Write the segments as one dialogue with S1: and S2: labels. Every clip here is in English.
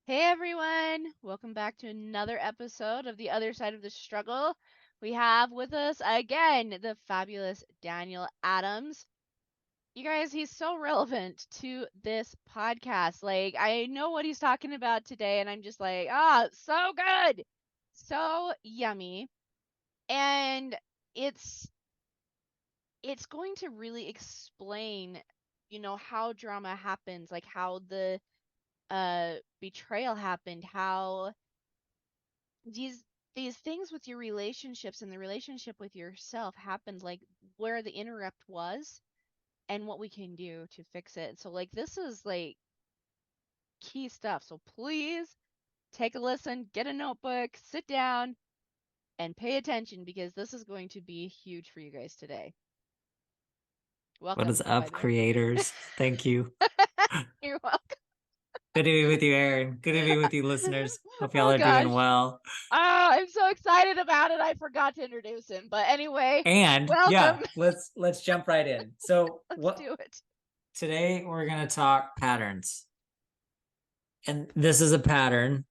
S1: Hey everyone, welcome back to another episode of The Other Side of the Struggle. We have with us again the fabulous Daniel Adams. You guys, he's so relevant to this podcast. Like, I know what he's talking about today, and I'm just like, so good, so yummy. And it's it's going to really explain, how drama happens, like how the betrayal happened, how these these things with your relationships and the relationship with yourself happened, like where the interrupt was and what we can do to fix it. So like this is like key stuff. So please take a listen, get a notebook, sit down and pay attention because this is going to be huge for you guys today.
S2: What
S1: Welcome,
S2: is
S1: by
S2: up,
S1: the way.
S2: creators? Thank you.
S1: You're welcome.
S2: Good to be with you, Aaron. Good to be with you, listeners. Hope y'all
S1: Oh
S2: are doing
S1: gosh.
S2: well.
S1: I'm so excited about it. I forgot to introduce him. But anyway,
S2: And
S1: welcome.
S2: yeah, let's jump right in. So,
S1: Let's
S2: what
S1: do it.
S2: today we're going to talk patterns. And this is a pattern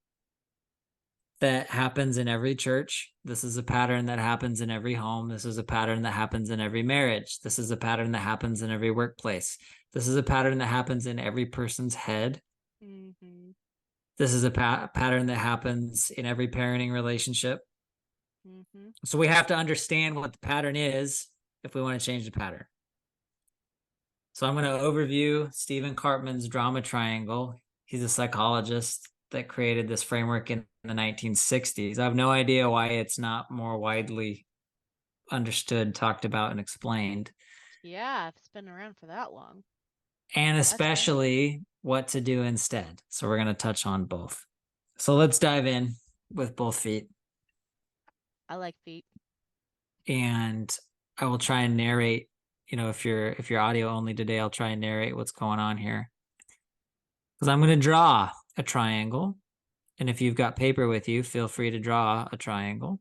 S2: that happens in every church. This is a pattern that happens in every home. This is a pattern that happens in every marriage. This is a pattern that happens in every workplace. This is a pattern that happens in every person's head.
S1: Mm-hmm.
S2: This is a pattern that happens in every parenting relationship.
S1: Mm-hmm.
S2: So we have to understand what the pattern is if we want to change the pattern. So I'm going to overview Stephen Cartman's drama triangle. He's a psychologist that created this framework in the 1960s. I have no idea why it's not more widely understood, talked about, and explained,
S1: Yeah, it's been around for that long.
S2: and
S1: That's amazing.
S2: especially what to do instead. So we're going to touch on both. So let's dive in with both feet.
S1: I like feet.
S2: And I will try and narrate, if you're audio only today, I'll try and narrate what's going on here. Because I'm going to draw a triangle. And if you've got paper with you, feel free to draw a triangle.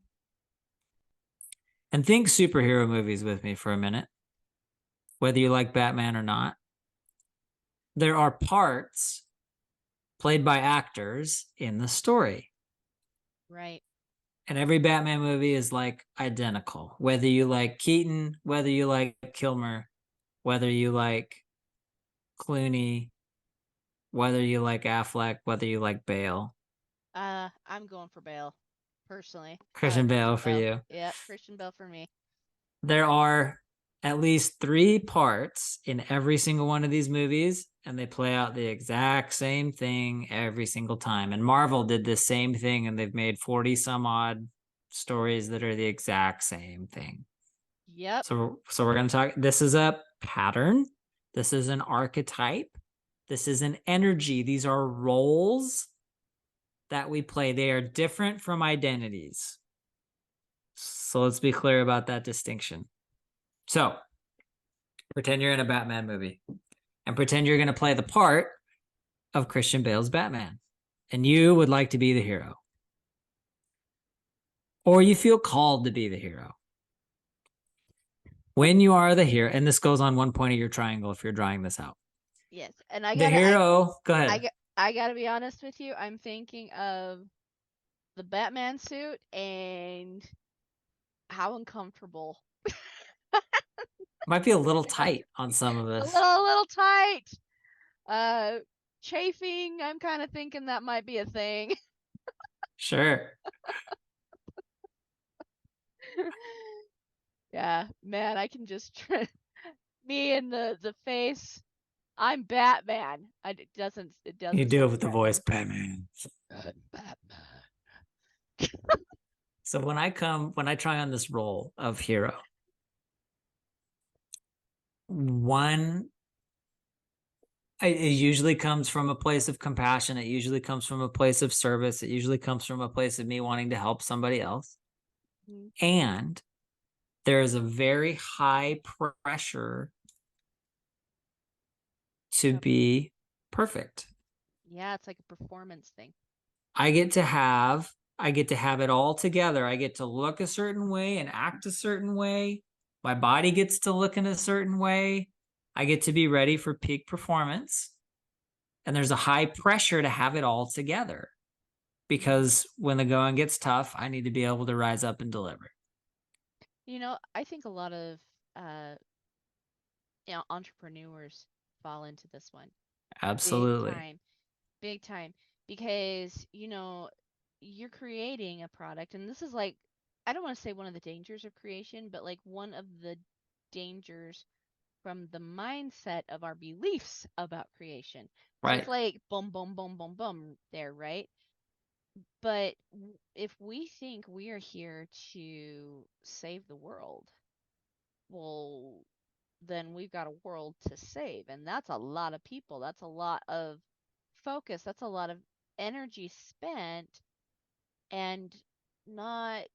S2: And think superhero movies with me for a minute, whether you like Batman or not. There are parts played by actors in the story.
S1: Right.
S2: And every Batman movie is like identical. Whether you like Keaton, whether you like Kilmer, whether you like Clooney, whether you like Affleck, whether you like Bale.
S1: I'm going for Bale, personally.
S2: Christian Bale
S1: Christian
S2: for
S1: Bale.
S2: you.
S1: Yeah, Christian Bale for me.
S2: There are at least three parts in every single one of these movies, and they play out the exact same thing every single time. And Marvel did the same thing, and they've made 40 some odd stories that are the exact same thing.
S1: Yep.
S2: So we're going to talk. This is a pattern. This is an archetype. This is an energy. These are roles that we play. They are different from identities. So let's be clear about that distinction. So pretend you're in a Batman movie and pretend you're going to play the part of Christian Bale's Batman and you would like to be the hero. Or you feel called to be the hero. When you are the hero, and this goes on one point of your triangle if you're drawing this out.
S1: Yes. And
S2: The hero, go
S1: I
S2: ahead.
S1: got I gotta be honest with you. I'm thinking of the Batman suit and how uncomfortable.
S2: Might be a little tight on some of
S1: A
S2: this.
S1: little tight. Uh, chafing. I'm kind of thinking that might be a thing.
S2: Sure.
S1: Yeah, man, I can just me in the face. I'm Batman. It
S2: You
S1: doesn't
S2: do it
S1: sound
S2: with the
S1: attractive.
S2: voice, Batman.
S1: I'm Batman.
S2: So when I try on this role of hero, one it usually comes from a place of compassion. It usually comes from a place of service. It usually comes from a place of me wanting to help somebody else.
S1: Mhm.
S2: And there is a very high pressure to
S1: Yep.
S2: be perfect.
S1: Yeah, it's like a performance thing.
S2: I get to have I get to have it all together. I get to look a certain way and act a certain way. My body gets to look in a certain way. I get to be ready for peak performance. And there's a high pressure to have it all together
S1: Mm-hmm.
S2: because when the going gets tough, I need to be able to rise up and deliver.
S1: I think a lot of uh, entrepreneurs fall into this one big
S2: Absolutely.
S1: time, big time, because you're creating a product, and this is like, I don't want to say one of the dangers of creation, but like one of the dangers from the mindset of our beliefs about creation. So it's
S2: Right.
S1: like boom, boom, boom, boom, boom there, right? But if we think we are here to save the world, well, then we've got a world to save. And that's a lot of people. That's a lot of focus. That's a lot of energy spent and not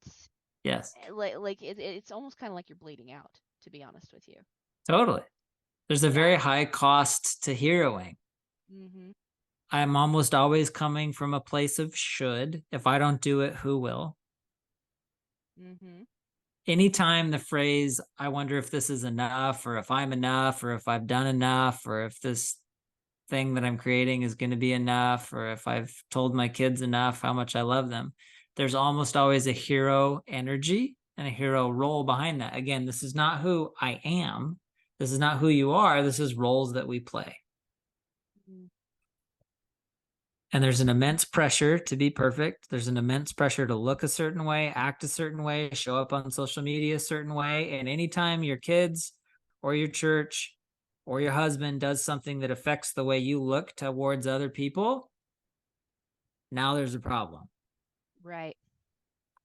S2: Yes.
S1: like it's almost kind of like you're bleeding out, to be honest with you.
S2: Totally. There's a
S1: Yeah.
S2: very high cost to heroing.
S1: Mhm.
S2: I'm almost always coming from a place of should. If I don't do it, who will?
S1: Mhm.
S2: Anytime the phrase, I wonder if this is enough, or if I'm enough, or if I've done enough, or if this thing that I'm creating is going to be enough, or if I've told my kids enough how much I love them, there's almost always a hero energy and a hero role behind that. Again, this is not who I am. This is not who you are. This is roles that we play.
S1: Mm.
S2: And there's an immense pressure to be perfect. There's an immense pressure to look a certain way, act a certain way, show up on social media a certain way. And anytime your kids or your church or your husband does something that affects the way you look towards other people, now there's a problem
S1: Right.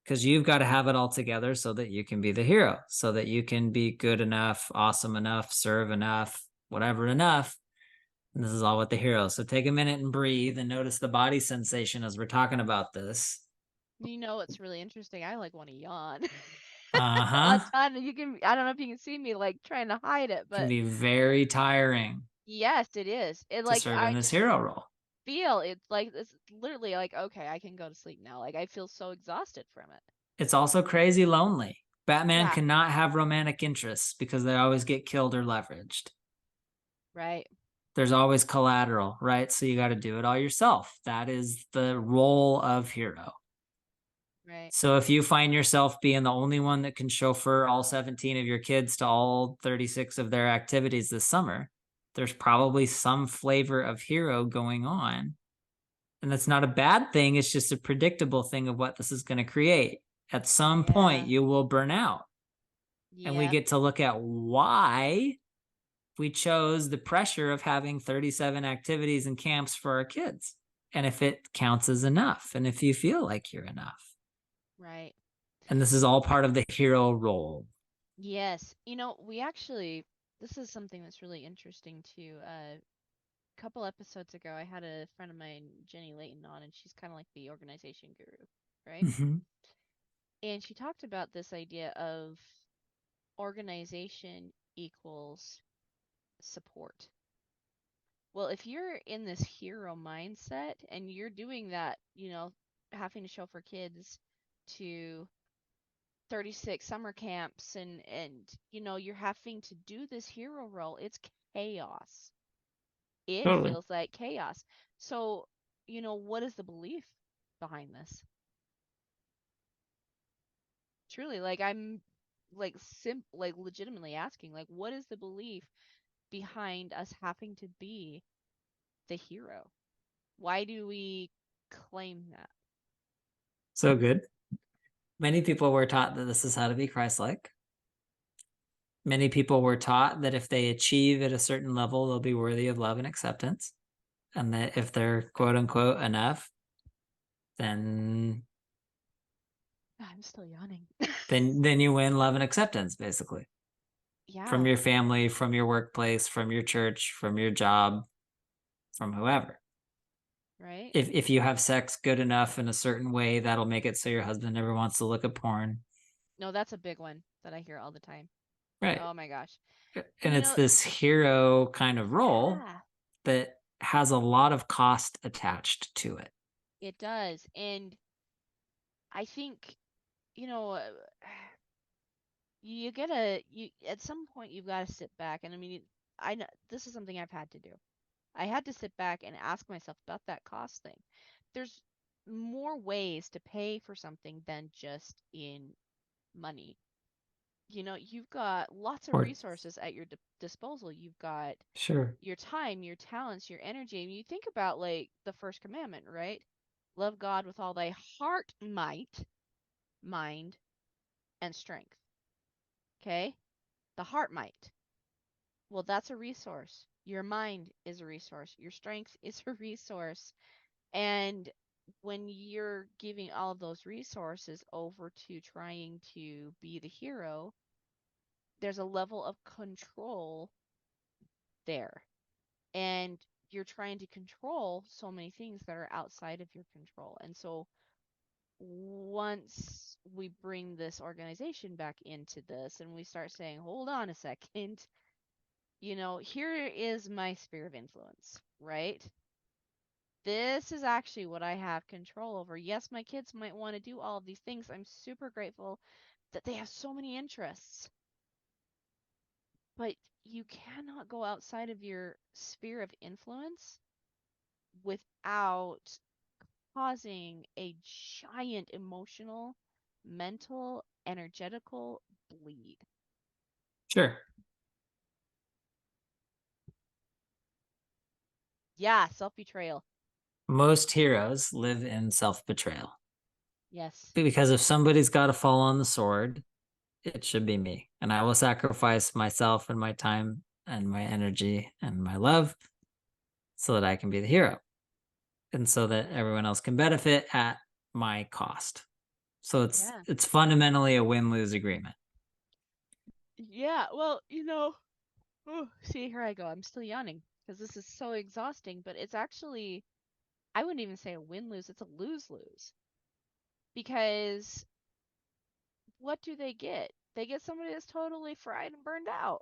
S2: because you've got to have it all together so that you can be the hero, so that you can be good enough, awesome enough, serve enough, whatever enough. And this is all with the hero. So take a minute and breathe and notice the body sensation as we're talking about this.
S1: What's really interesting? I like want to yawn
S2: Uh
S1: a
S2: huh.
S1: ton. I don't know if you can see me like trying to hide it,
S2: Can
S1: but
S2: be very tiring
S1: yes, it is. It
S2: to
S1: like
S2: serve in
S1: I
S2: this
S1: just
S2: hero role.
S1: feel it's like it's literally like, okay, I can go to sleep now. Like I feel so exhausted from it.
S2: It's also crazy lonely. Batman
S1: Yeah,
S2: cannot have romantic interests because they always get killed or leveraged.
S1: right,
S2: There's always collateral, right? So you got to do it all yourself. That is the role of hero.
S1: right.
S2: So if you find yourself being the only one that can chauffeur all 17 of your kids to all 36 of their activities this summer, there's probably some flavor of hero going on. And that's not a bad thing. It's just a predictable thing of what this is going to create. At some point,
S1: Yeah.
S2: you will burn out. And we
S1: Yep.
S2: get to look at why we chose the pressure of having 37 activities and camps for our kids. And if it counts as enough, and if you feel like you're enough.
S1: Right.
S2: And this is all part of the hero role.
S1: Yes. We actually this is something that's really interesting too. A couple episodes ago, I had a friend of mine, Jenny Layton, on, and she's kind of like the organization guru, right?
S2: Mm-hmm.
S1: And she talked about this idea of organization equals support. Well, if you're in this hero mindset and you're doing that, having to show for kids to 36 summer camps and you're having to do this hero role, it's chaos. It
S2: Totally.
S1: feels like chaos. So, what is the belief behind this? Truly, like I'm like like legitimately asking, like what is the belief behind us having to be the hero? Why do we claim that?
S2: So good. Many people were taught that this is how to be Christ like. Many people were taught that if they achieve at a certain level, they'll be worthy of love and acceptance. And that if they're quote unquote enough, then
S1: I'm still yawning.
S2: then you win love and acceptance, basically. From
S1: Yeah,
S2: your family, from your workplace, from your church, from your job, from whoever.
S1: right?
S2: If you have sex good enough in a certain way, that'll make it so your husband never wants to look at porn.
S1: No, that's a big one that I hear all the time.
S2: Right.
S1: Oh my gosh. And
S2: And it's this hero kind of role
S1: yeah,
S2: that has a lot of cost attached to it.
S1: it does. And I think, you know, you gotta, you at some point you've got to sit back. And I mean, I know this is something I've had to do. I had to sit back and ask myself about that cost thing. There's more ways to pay for something than just in money. You've got lots of
S2: Or
S1: resources at your disposal. You've got
S2: sure.
S1: your time, your talents, your energy. And you think about like the first commandment, right? Love God with all thy heart, might, mind, and strength. Okay? The heart might. Well, that's a resource. Your mind is a resource. Your strength is a resource. And when you're giving all of those resources over to trying to be the hero, there's a level of control there. And you're trying to control so many things that are outside of your control. And so once we bring this organization back into this and we start saying, hold on a second, here is my sphere of influence, right? This is actually what I have control over. Yes, my kids might want to do all of these things. I'm super grateful that they have so many interests, but you cannot go outside of your sphere of influence without causing a giant emotional, mental, energetical bleed.
S2: Sure.
S1: Yeah, self betrayal.
S2: Most heroes live in self-betrayal.
S1: Yes.
S2: Because if somebody's got to fall on the sword, it should be me. And I will sacrifice myself and my time and my energy and my love so that I can be the hero and so that everyone else can benefit at my cost. So it's
S1: Yeah.
S2: it's fundamentally a win-lose agreement.
S1: Yeah. Well, see, here I go. I'm still yawning because this is so exhausting, but it's actually, I wouldn't even say a win lose, it's a lose lose. Because what do they get? They get somebody that's totally fried and burned out,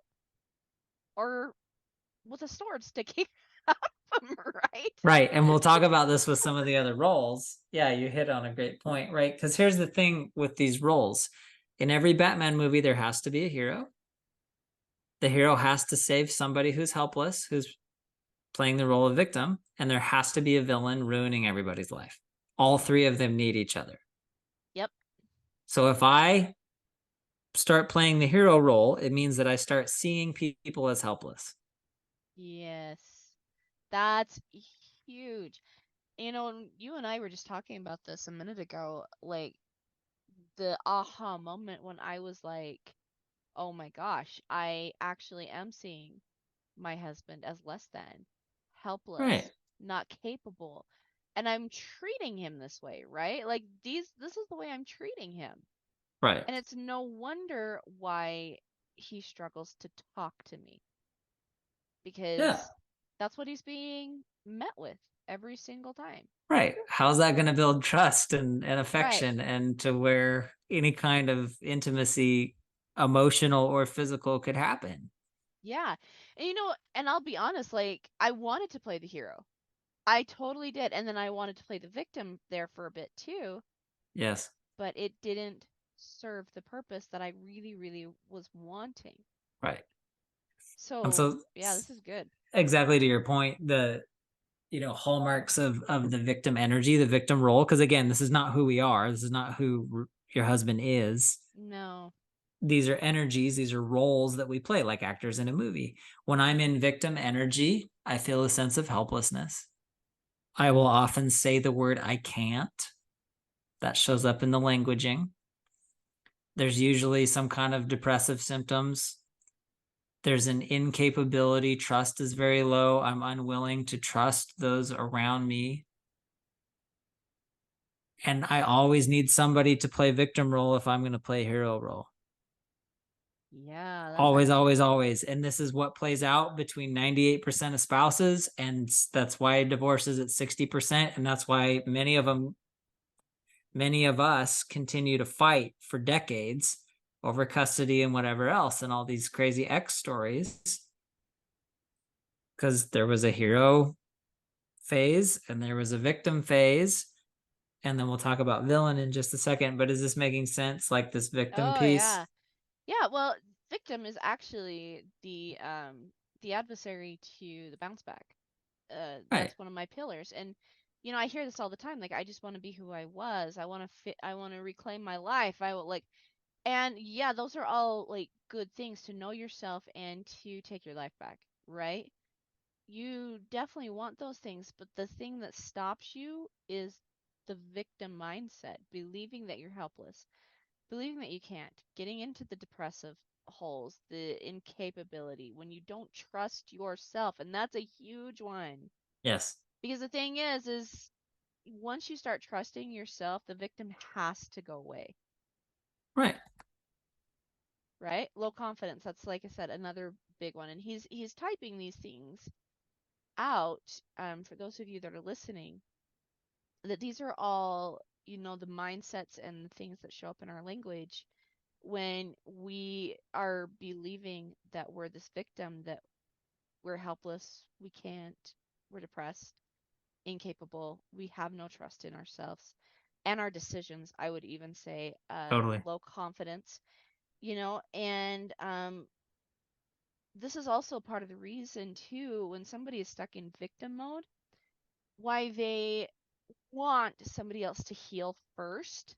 S1: or with a sword sticking out of them, right?
S2: Right. And we'll talk about this with some of the other roles. Yeah, you hit on a great point, right? Because here's the thing with these roles. In every Batman movie, there has to be a hero. The hero has to save somebody who's helpless, who's playing the role of victim, and there has to be a villain ruining everybody's life. All three of them need each other.
S1: Yep.
S2: So if I start playing the hero role, it means that I start seeing people as helpless.
S1: Yes. That's huge. You and I were just talking about this a minute ago, like the aha moment when I was like, oh my gosh, I actually am seeing my husband as less than,
S2: Right.
S1: helpless, not capable. And I'm treating him this way, right? Like this is the way I'm treating him.
S2: Right.
S1: And it's no wonder why he struggles to talk to me
S2: Yeah.
S1: because that's what he's being met with every single time.
S2: Right. How's that going to build trust and
S1: Right.
S2: affection and to where any kind of intimacy, emotional or physical, could happen?
S1: Yeah. And I'll be honest, like I wanted to play the hero. I totally did. And then I wanted to play the victim there for a bit too,
S2: Yes.
S1: but it didn't serve the purpose that I really, really was wanting.
S2: Right. And
S1: So,
S2: so
S1: yeah, this is good.
S2: exactly to your point, the hallmarks of the victim energy, the victim role, because again, this is not who we are. This is not who your husband is.
S1: No.
S2: These are energies, these are roles that we play like actors in a movie. When I'm in victim energy, I feel a sense of helplessness. I will often say the word I can't. That shows up in the languaging. There's usually some kind of depressive symptoms. There's an incapability. Trust is very low. I'm unwilling to trust those around me. And I always need somebody to play victim role if I'm going to play hero role.
S1: Yeah, that's
S2: Always,
S1: actually
S2: always,
S1: good.
S2: always. And this is what plays out between 98% of spouses. And that's why divorce is at 60%. And that's why many of us continue to fight for decades over custody and whatever else and all these crazy X stories because there was a hero phase and there was a victim phase. And then we'll talk about villain in just a second. But is this making sense? Like this victim
S1: Oh,
S2: piece?
S1: yeah. Yeah, well, victim is actually the adversary to the bounce back.
S2: Right.
S1: That's one of my pillars. And I hear this all the time. Like, I just want to be who I was. I want to fit. I want to reclaim my life. I will like, and yeah, those are all like good things to know yourself and to take your life back, right? You definitely want those things, but the thing that stops you is the victim mindset, believing that you're helpless, believing that you can't, getting into the depressive holes, the incapability, when you don't trust yourself, and that's a huge one.
S2: Yes.
S1: Because the thing is once you start trusting yourself, the victim has to go away,
S2: Right.
S1: right? Low confidence, that's like I said, another big one. And he's typing these things out, for those of you that are listening, that these are all, the mindsets and the things that show up in our language when we are believing that we're this victim, that we're helpless, we can't, we're depressed, incapable, we have no trust in ourselves and our decisions. I would even say
S2: Totally.
S1: low confidence, and this is also part of the reason too, when somebody is stuck in victim mode, why they want somebody else to heal first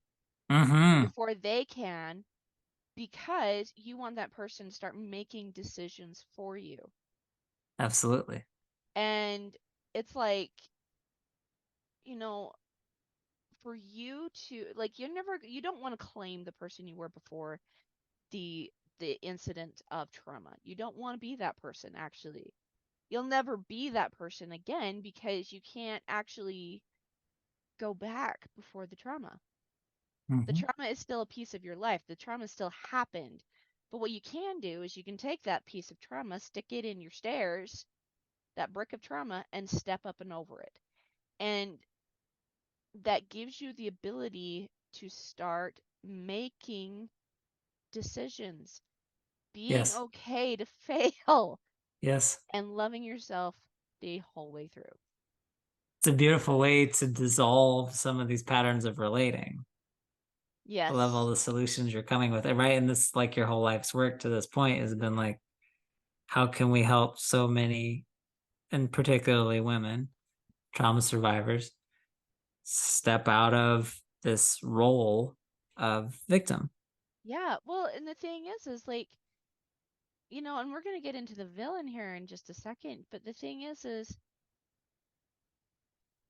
S2: Mm-hmm.
S1: before they can, because you want that person to start making decisions for you.
S2: Absolutely.
S1: And it's like, you know, for you to like, you don't want to claim the person you were before the the incident of trauma. You don't want to be that person actually. You'll never be that person again because you can't actually go back before the trauma. The
S2: Mm-hmm.
S1: trauma is still a piece of your life. The trauma still happened. But what you can do is you can take that piece of trauma, stick it in your stairs, that brick of trauma, and step up and over it. And that gives you the ability to start making decisions, being
S2: Yes.
S1: okay to fail,
S2: Yes.
S1: and loving yourself the whole way through.
S2: It's a beautiful way to dissolve some of these patterns of relating. I love all
S1: Yes.
S2: the solutions you're coming with. Right. And this, like your whole life's work to this point, has been like, how can we help so many, and particularly women, trauma survivors, step out of this role of victim?
S1: Yeah. Well, and the thing is like, and we're going to get into the villain here in just a second, but the thing is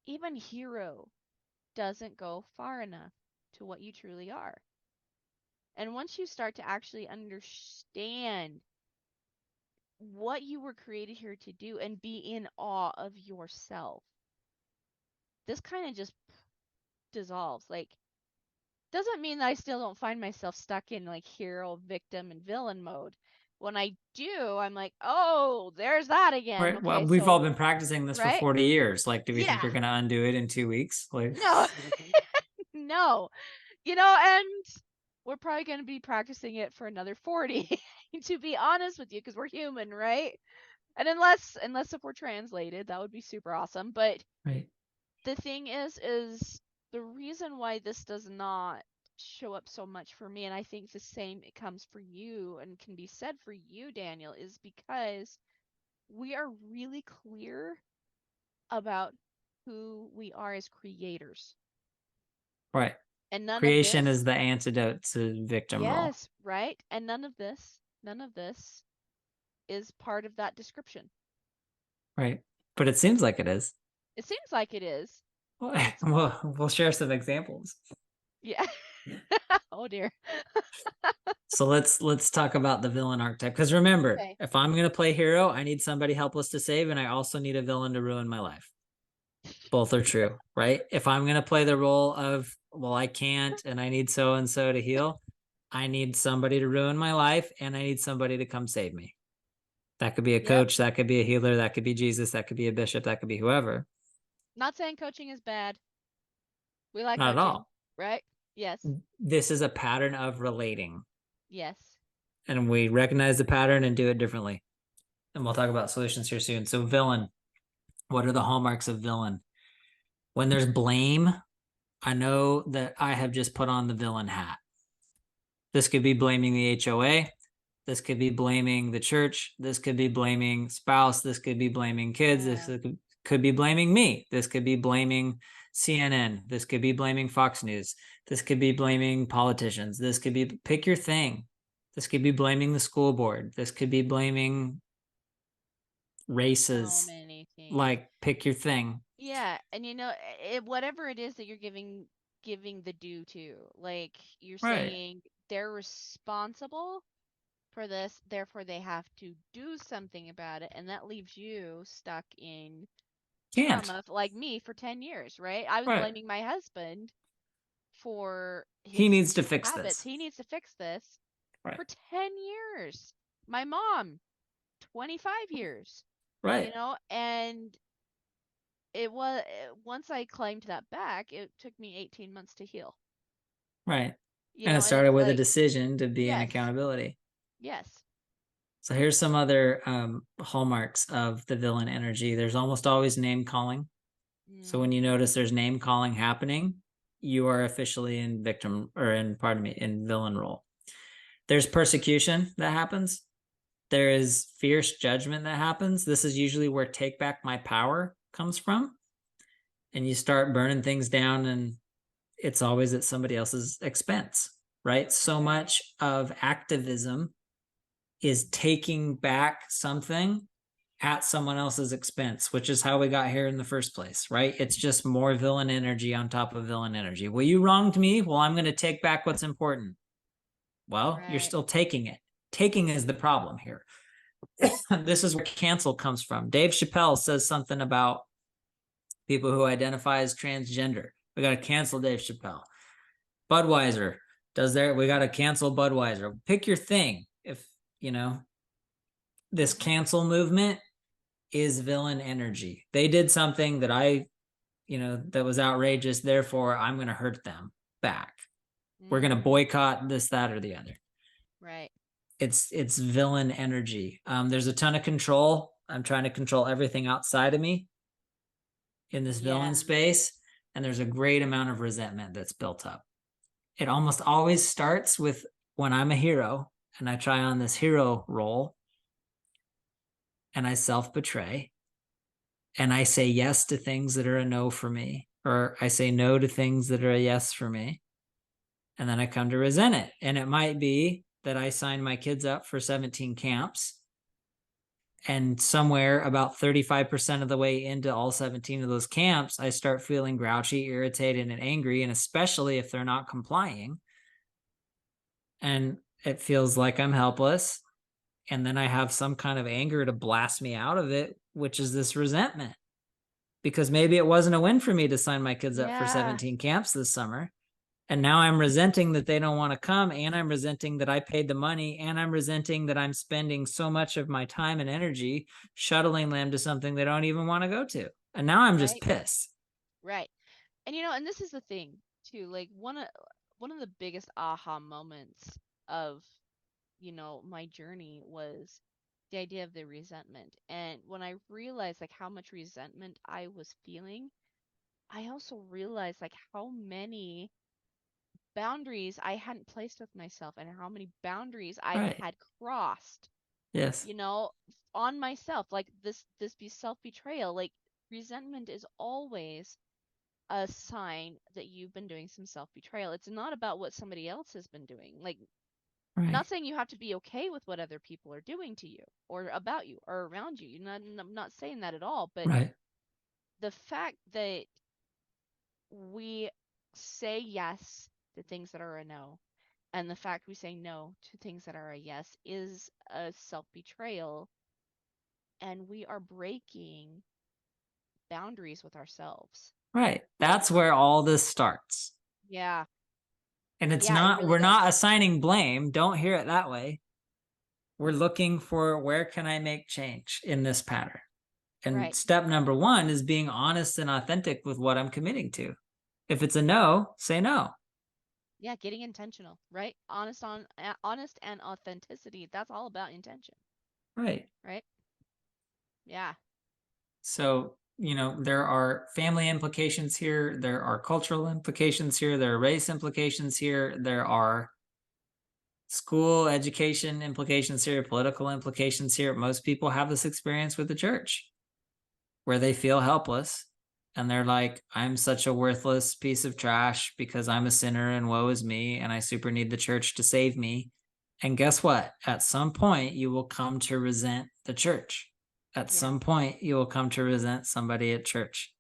S1: even hero doesn't go far enough to what you truly are. And once you start to actually understand what you were created here to do and be in awe of yourself, this kind of just dissolves. Like, doesn't mean that I still don't find myself stuck in like hero, victim, and villain mode. When I do, I'm like, oh, there's that again.
S2: Right. Well,
S1: Okay,
S2: we've all
S1: so,
S2: been practicing this for
S1: right?
S2: 40 years. Like, do we think
S1: Yeah.
S2: you're going to undo it in 2 weeks? Like,
S1: No, no. And we're probably going to be practicing it for another 40, to be honest with you, because we're human, right? And unless if we're translated, that would be super awesome. But
S2: right.
S1: the thing is the reason why this does not show up so much for me, and I think the same it comes for you and can be said for you, Daniel, is because we are really clear about who we are as creators.
S2: Right.
S1: And none of
S2: Creation is
S1: this,
S2: the antidote to victim role.
S1: yes, right? And none of this is part of that description.
S2: Right. But it seems like it is.
S1: It seems like it is,
S2: Well,
S1: but it's not.
S2: we'll share some examples.
S1: Yeah. Oh dear.
S2: So let's talk about the villain archetype. Because remember,
S1: Okay.
S2: if I'm gonna play hero, I need somebody helpless to save, and I also need a villain to ruin my life. Both are true, right? If I'm gonna play the role of, well, I can't and I need so and so to heal, I need somebody to ruin my life and I need somebody to come save me. That could be a
S1: Yep.
S2: coach, that could be a healer, that could be Jesus, that could be a bishop, that could be whoever.
S1: Not saying coaching is bad. We like
S2: Not at
S1: coaching,
S2: all.
S1: right? Yes.
S2: This is a pattern of relating,
S1: Yes.
S2: and we recognize the pattern and do it differently. And we'll talk about solutions here soon. So, villain, what are the hallmarks of villain? When there's blame, I know that I have just put on the villain hat. This could be blaming the HOA. This could be blaming the church. This could be blaming spouse. This could be blaming kids. This
S1: Yeah.
S2: could could be blaming me. This could be blaming CNN. This could be blaming Fox News. This could be blaming politicians. This could be, pick your thing. This could be blaming the school board. This could be blaming
S1: So
S2: races.
S1: many things.
S2: Like, pick your thing.
S1: Yeah, and whatever it is that you're giving the due to, like you're
S2: Right.
S1: saying they're responsible for this, therefore they have to do something about it, and that leaves you stuck in
S2: Can't.
S1: trauma, like me for 10 years, right? I was
S2: Right.
S1: blaming my husband for
S2: He
S1: his
S2: needs to fix
S1: habits.
S2: this.
S1: He needs to fix this
S2: Right.
S1: for 10 years. My mom, 25 years,
S2: Right.
S1: and it was once I claimed that back, it took me 18 months to heal.
S2: Right. And it
S1: And it's
S2: started with a
S1: like,
S2: decision to be in
S1: yes,
S2: accountability.
S1: yes.
S2: So here's some other hallmarks of the villain energy. There's almost always name calling. So when you
S1: Mm-hmm.
S2: notice there's name calling happening, you are officially in victim or in, pardon me, in villain role. There's persecution that happens. There is fierce judgment that happens. This is usually where take back my power comes from. And you start burning things down, and it's always at somebody else's expense, right? So
S1: Right.
S2: much of activism is taking back something at someone else's expense, which is how we got here in the first place, right? It's just more villain energy on top of villain energy. Well, you wronged me. Well, I'm going to take back what's important. Well, you're
S1: Right.
S2: still taking it. Taking is the problem here. This is where cancel comes from. Dave Chappelle says something about people who identify as transgender. We got to cancel Dave Chappelle. Budweiser does there. We got to cancel Budweiser. Pick your thing. If you know this cancel movement is villain energy. They did something that that was outrageous. Therefore, I'm going to hurt them back. We're going to
S1: Mm-hmm.
S2: boycott this, that, or the other.
S1: Right.
S2: It's villain energy. There's a ton of control. I'm trying to control everything outside of me in this villain
S1: Yeah.
S2: space, and there's a great amount of resentment that's built up. It almost always starts with when I'm a hero and I try on this hero role and I self betray and I say yes to things that are a no for me, or I say no to things that are a yes for me. And then I come to resent it. And it might be that I sign my kids up for 17 camps. And somewhere about 35% of the way into all 17 of those camps, I start feeling grouchy, irritated, and angry. And especially if they're not complying. And it feels like I'm helpless. And then I have some kind of anger to blast me out of it, which is this resentment. Because maybe it wasn't a win for me to sign my kids up for
S1: Yeah.
S2: 17 camps this summer. And now I'm resenting that they don't want to come. And I'm resenting that I paid the money. And I'm resenting that I'm spending so much of my time and energy shuttling them to something they don't even want to go to. And now I'm just
S1: Right.
S2: pissed.
S1: Right. And this is the thing too. Like one of the biggest aha moments of, my journey was the idea of the resentment. And when I realized like how much resentment I was feeling, I also realized like how many boundaries I hadn't placed with myself and how many boundaries I
S2: Right.
S1: had crossed,
S2: Yes.
S1: you know, on myself. Like this be self-betrayal. Like resentment is always a sign that you've been doing some self-betrayal. It's not about what somebody else has been doing. Like,
S2: Right.
S1: not saying you have to be okay with what other people are doing to you or about you or around you. I'm not saying that at all, but
S2: Right.
S1: the fact that we say yes to things that are a no, and the fact we say no to things that are a yes is a self-betrayal, and we are breaking boundaries with ourselves.
S2: Right. That's where all this starts.
S1: Yeah.
S2: And it's
S1: Yeah, it
S2: not,
S1: really
S2: we're
S1: does.
S2: not assigning blame. Don't hear it that way. We're looking for where can I make change in this pattern? And
S1: Right.
S2: step number one is being honest and authentic with what I'm committing to. If it's a no, say no.
S1: Yeah, getting intentional, right? Honest and authenticity. That's all about intention,
S2: Right.
S1: right? Yeah.
S2: So, there are family implications here. There are cultural implications here. There are race implications here. There are school education implications here, political implications here. Most people have this experience with the church. where they feel helpless and they're like, I'm such a worthless piece of trash because I'm a sinner and woe is me and I super need the church to save me. And guess what? At some point, you will come to resent the church. At
S1: Yeah.
S2: some point, you will come to resent somebody at church.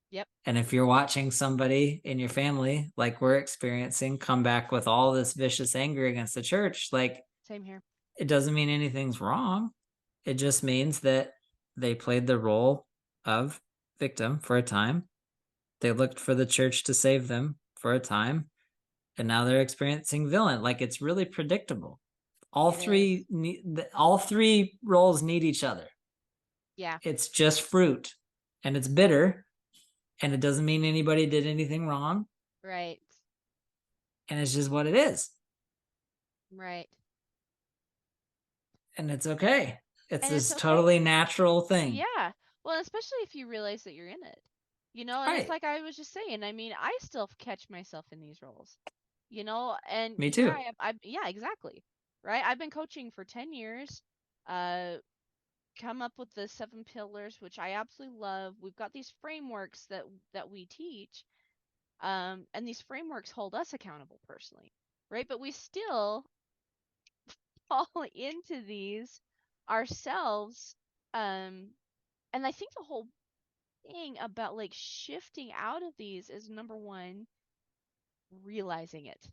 S1: Yep.
S2: And if you're watching somebody in your family, like we're experiencing, come back with all this vicious anger against the church, like
S1: Same here.
S2: it doesn't mean anything's wrong. It just means that they played the role of victim for a time. They looked for the church to save them for a time, and now they're experiencing villain. Like it's really predictable.
S1: It is.
S2: All three roles need each other.
S1: Yeah.
S2: It's just fruit, and it's bitter, and it doesn't mean anybody did anything wrong,
S1: Right.
S2: and it's just what it is,
S1: Right.
S2: and it's okay. It's
S1: And it's
S2: this
S1: okay.
S2: totally natural thing.
S1: Yeah. Well, especially if you realize that you're in it. And it's
S2: Right.
S1: like I was just saying, I mean, I still catch myself in these roles. And
S2: Me
S1: here
S2: too.
S1: I am. Yeah, exactly. Right? I've been coaching for 10 years. Uh come up with the 7 pillars, which I absolutely love. We've got these frameworks that we teach. And these frameworks hold us accountable personally. Right? But we still fall into these ourselves. And I think the whole thing about like shifting out of these is number one, realizing it,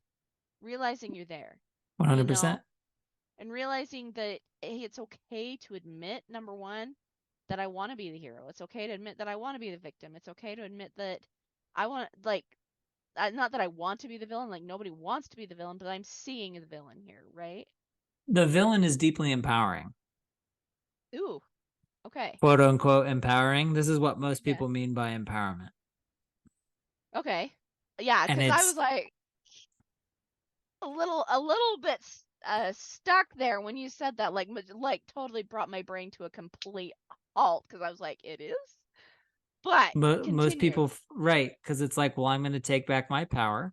S1: realizing you're there, you know,
S2: 100%.
S1: and realizing that hey, it's okay to admit, number one, that I want to be the hero. It's okay to admit that I want to be the victim. It's okay to admit that I want, like, not that I want to be the villain, like, nobody wants to be the villain, but I'm seeing the villain here, right?
S2: The villain is deeply empowering.
S1: Ooh, okay.
S2: Quote unquote empowering. This is what most
S1: Yeah.
S2: people mean by empowerment.
S1: Okay. Yeah,
S2: And
S1: because I was
S2: it's
S1: like, a little bit stuck there when you said that, like totally brought my brain to a complete halt because I was like, it is, but
S2: most
S1: continue.
S2: people, right? Because it's like, well, I'm going to take back my power,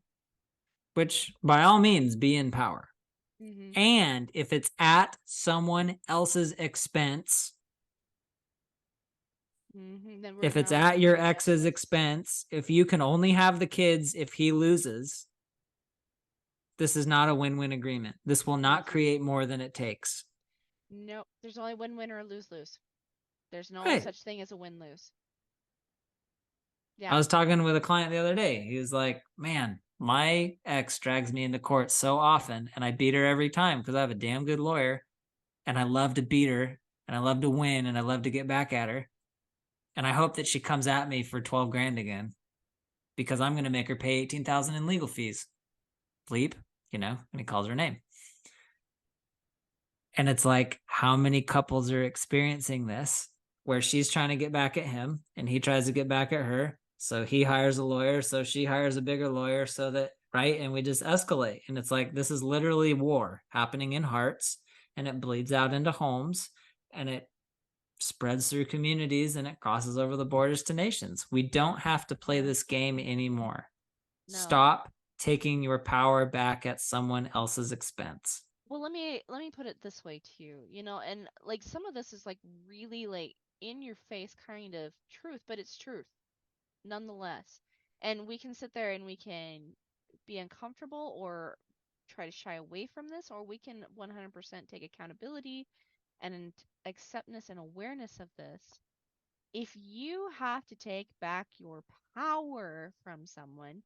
S2: which by all means be in power.
S1: Mhm.
S2: And if it's at someone else's expense,
S1: Mhm. Then we're
S2: if it's
S1: no,
S2: at your ex's expense, if you can only have the kids if he loses, this is not a win-win agreement. This will not
S1: mm-mm.
S2: create more than it takes.
S1: Nope. There's only win-win or lose-lose. There's no
S2: Right.
S1: such thing as a win-lose.
S2: I
S1: Yeah.
S2: was talking with a client the other day. He was like, man, my ex drags me into court so often, and I beat her every time because I have a damn good lawyer, and I love to beat her, and I love to win, and I love to get back at her. And I hope that she comes at me for 12 grand again because I'm going to make her pay 18,000 in legal fees. Bleep, and he calls her name. And it's like, how many couples are experiencing this where she's trying to get back at him and he tries to get back at her? So he hires a lawyer, so she hires a bigger lawyer, so that, right? And we just escalate. And it's like, this is literally war happening in hearts, and it bleeds out into homes, and it spreads through communities, and it crosses over the borders to nations. We don't have to play
S1: Yeah.
S2: this game anymore.
S1: No.
S2: Stop taking your power back at someone else's expense.
S1: Well, let me put it this way too, and like some of this is like really like in your face kind of truth, but it's truth nonetheless. And we can sit there and we can be uncomfortable or try to shy away from this, or we can 100% take accountability and acceptance and awareness of this. If you have to take back your power from someone,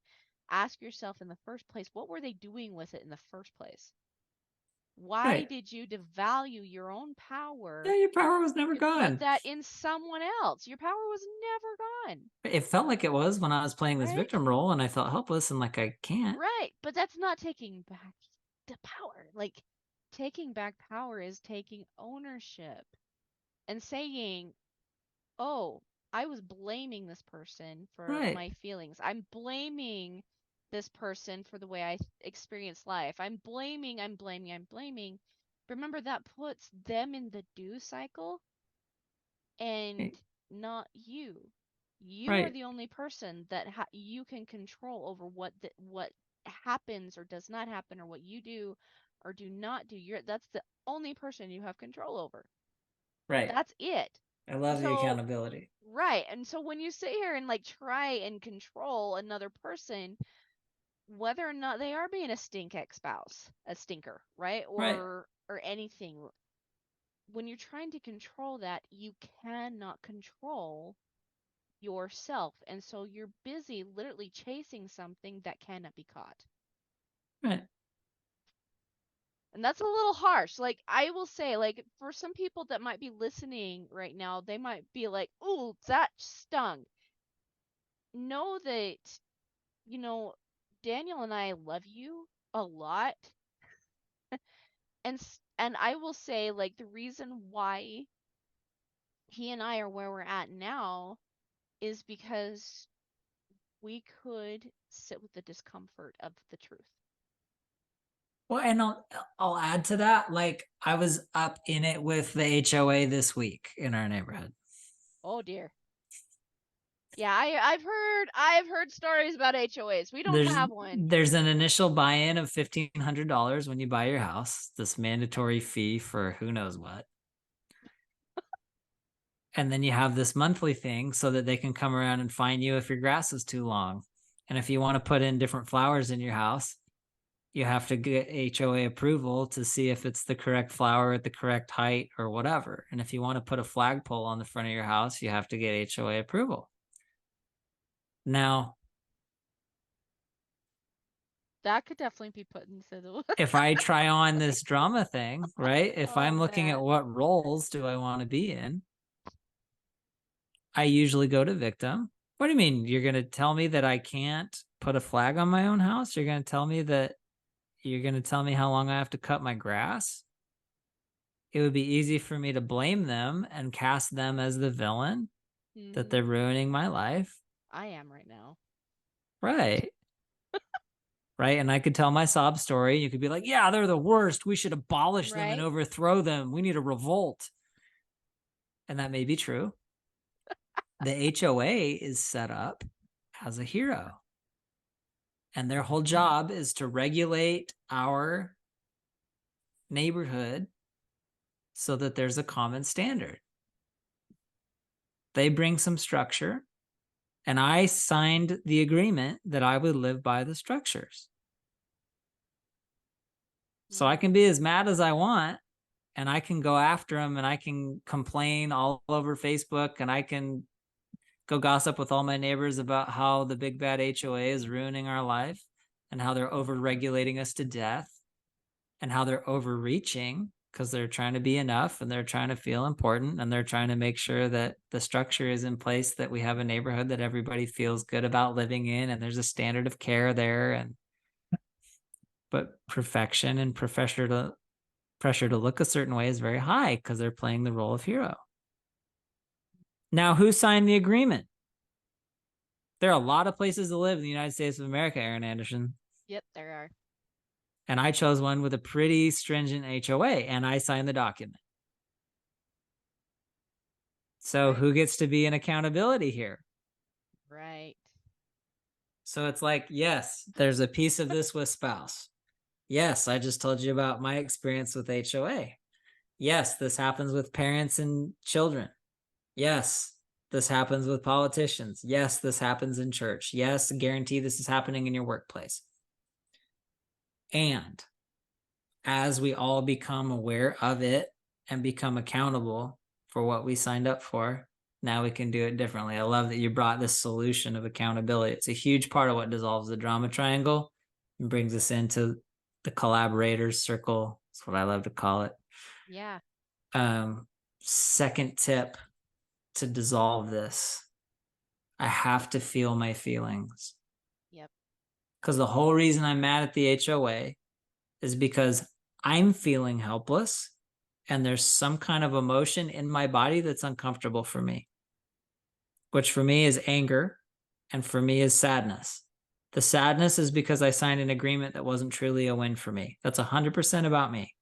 S1: ask yourself in the first place, what were they doing with it in the first place? Why
S2: Right.
S1: did you devalue your own
S2: Yeah,
S1: power
S2: your power was never
S1: to put
S2: gone.
S1: that in someone else? Your power was never gone,
S2: It felt like it was when I was playing this
S1: right?
S2: victim role and I felt helpless and like I can't.
S1: Right, but that's not taking back the power. Like, taking back power is taking ownership and saying, oh, I was blaming this person for
S2: Right.
S1: my feelings. I'm blaming this person for the way I experience life. I'm blaming. Remember, that puts them in the do cycle and not you. You are
S2: Right.
S1: the only person that you can control over what happens or does not happen, or what you do or do not do. That's the only person you have control over.
S2: Right.
S1: That's it.
S2: I love the
S1: So,
S2: accountability.
S1: right. And so when you sit here and like try and control another person, whether or not they are being a stink ex spouse, a stinker, right?
S2: Right.
S1: Or anything, when you're trying to control that, you cannot control yourself. And so you're busy literally chasing something that cannot be caught.
S2: Right.
S1: And that's a little harsh. Like I will say, like for some people that might be listening right now, they might be like, "Ooh, that stung." Know that, you know, Daniel and I love you a lot. And I will say like the reason why he and I are where we're at now is because we could sit with the discomfort of the truth.
S2: Well, and I'll add to that. Like I was up in it with the HOA this week in our neighborhood.
S1: Oh dear. Yeah, I've heard stories about HOAs. We don't
S2: There's
S1: have one.
S2: there's an initial buy-in of $1,500 when you buy your house. This mandatory fee for who knows what. And then you have this monthly thing so that they can come around and fine you if your grass is too long. And if you want to put in different flowers in your house, you have to get HOA approval to see if it's the correct flower at the correct height or whatever. And if you want to put a flagpole on the front of your house, you have to get HOA approval. Now,
S1: That could definitely be put into the
S2: if I try on this drama thing, right? If
S1: Oh
S2: I'm looking at
S1: man.
S2: what roles do I want to be in, I usually go to victim. What do you mean? You're going to tell me that I can't put a flag on my own house? You're going to tell me that you're going to tell me how long I have to cut my grass? It would be easy for me to blame them and cast them as the villain, that they're
S1: Mhm.
S2: ruining my life.
S1: I am right now.
S2: Right. Right. And I could tell my sob story. You could be like, yeah, they're the worst. We should abolish them and
S1: Right?
S2: overthrow them. We need a revolt. And that may be true. The HOA is set up as a hero, and their whole job is to regulate our neighborhood so that there's a common standard. They bring some structure, and I signed the agreement that I would live by the structures. So I can be
S1: Mhm.
S2: as mad as I want, and I can go after them, and I can complain all over Facebook, and I can go gossip with all my neighbors about how the big bad HOA is ruining our life and how they're over regulating us to death and how they're overreaching because they're trying to be enough and they're trying to feel important and they're trying to make sure that the structure is in place, that we have a neighborhood that everybody feels good about living in and there's a standard of care there. And but perfection and pressure to look a certain way is very high because they're playing the role of hero. Now, who signed the agreement? There are a lot of places to live in the United States of America, Aaron Anderson.
S1: Yep, there are.
S2: And I chose one with a pretty stringent HOA and I signed the document. So
S1: Right.
S2: who gets to be an accountability here?
S1: Right.
S2: So it's like, yes, there's a piece of this with spouse. Yes, I just told you about my experience with HOA. Yes, this happens with parents and children. Yes, this happens with politicians. Yes, this happens in church. Yes, guarantee this is happening in your workplace. And as we all become aware of it and become accountable for what we signed up for, now we can do it differently. I love that you brought this solution of accountability. It's a huge part of what dissolves the drama triangle and brings us into the collaborators circle. That's what I love to call it.
S1: Yeah.
S2: Um, Second tip to dissolve this, I have to feel my feelings.
S1: Yep.
S2: Because the whole reason I'm mad at the HOA is because I'm feeling helpless and there's some kind of emotion in my body that's uncomfortable for me, which for me is anger and for me is sadness. The sadness is because I signed an agreement that wasn't truly a win for me. That's 100% about me.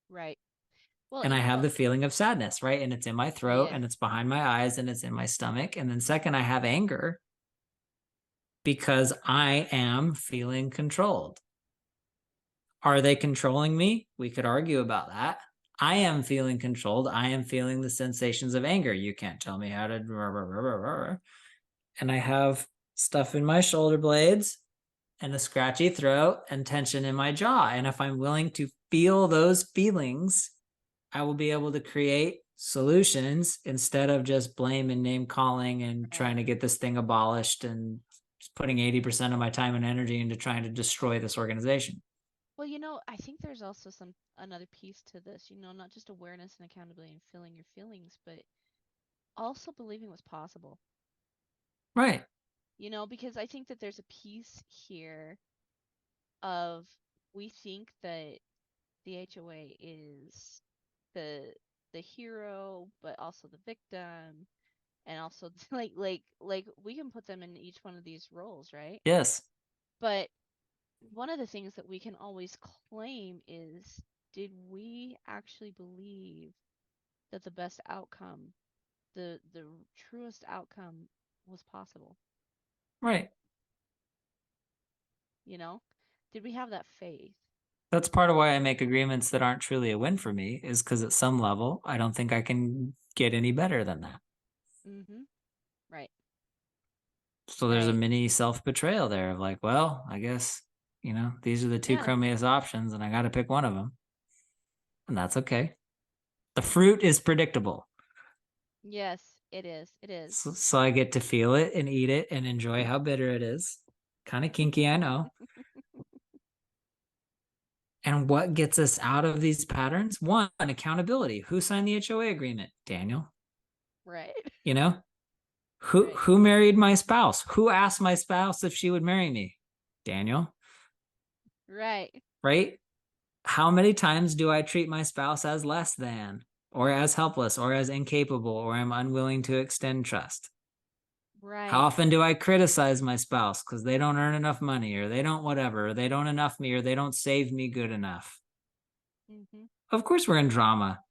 S1: Right. Well,
S2: And I
S1: you
S2: have
S1: know,
S2: the feeling of sadness, right? And it's in my
S1: oh
S2: throat
S1: yeah.
S2: and it's behind my eyes and it's in my stomach. And then, second, I have anger because I am feeling controlled. Are they controlling me? We could argue about that. I am feeling controlled. I am feeling the sensations of anger. You can't tell me how to. And I have stuff in my shoulder blades and a scratchy throat and tension in my jaw. And if I'm willing to feel those feelings, I will be able to create solutions instead of just blame and name calling and trying
S1: Right.
S2: to get this thing abolished and putting 80% of my time and energy into trying to destroy this organization.
S1: Well, I think there's also another piece to this, not just awareness and accountability and feeling your feelings, but also believing what's possible.
S2: Right.
S1: Because I think that there's a piece here of we think that the HOA is the the hero, but also the victim, and also like we can put them in each one of these roles, right?
S2: Yes.
S1: But one of the things that we can always claim is, did we actually believe that the best outcome, the truest outcome was possible?
S2: Right.
S1: You know? Did we have that faith?
S2: That's part of why I make agreements that aren't truly a win for me, is because at some level, I don't think I can get any better than that.
S1: Mm-hmm. Right.
S2: So there's a
S1: Right.
S2: mini self betrayal there of like, well, I guess, these are the two
S1: Yeah.
S2: chromiest options and I got to pick one of them. And that's okay. The fruit is predictable.
S1: Yes, it is. It is.
S2: So I get to feel it and eat it and enjoy how bitter it is. Kind of kinky, I know. And what gets us out of these patterns? One, accountability. Who signed the HOA agreement? Daniel.
S1: Right.
S2: You know, who
S1: Right.
S2: who married my spouse? Who asked my spouse if she would marry me? Daniel,
S1: Right.
S2: right? How many times do I treat my spouse as less than, or as helpless, or as incapable, or I'm unwilling to extend trust? How
S1: Right.
S2: often do I criticize my spouse because they don't earn enough money, or they don't whatever, or they don't enough me, or they don't save me good enough?
S1: Mm-hmm.
S2: Of course, we're in drama.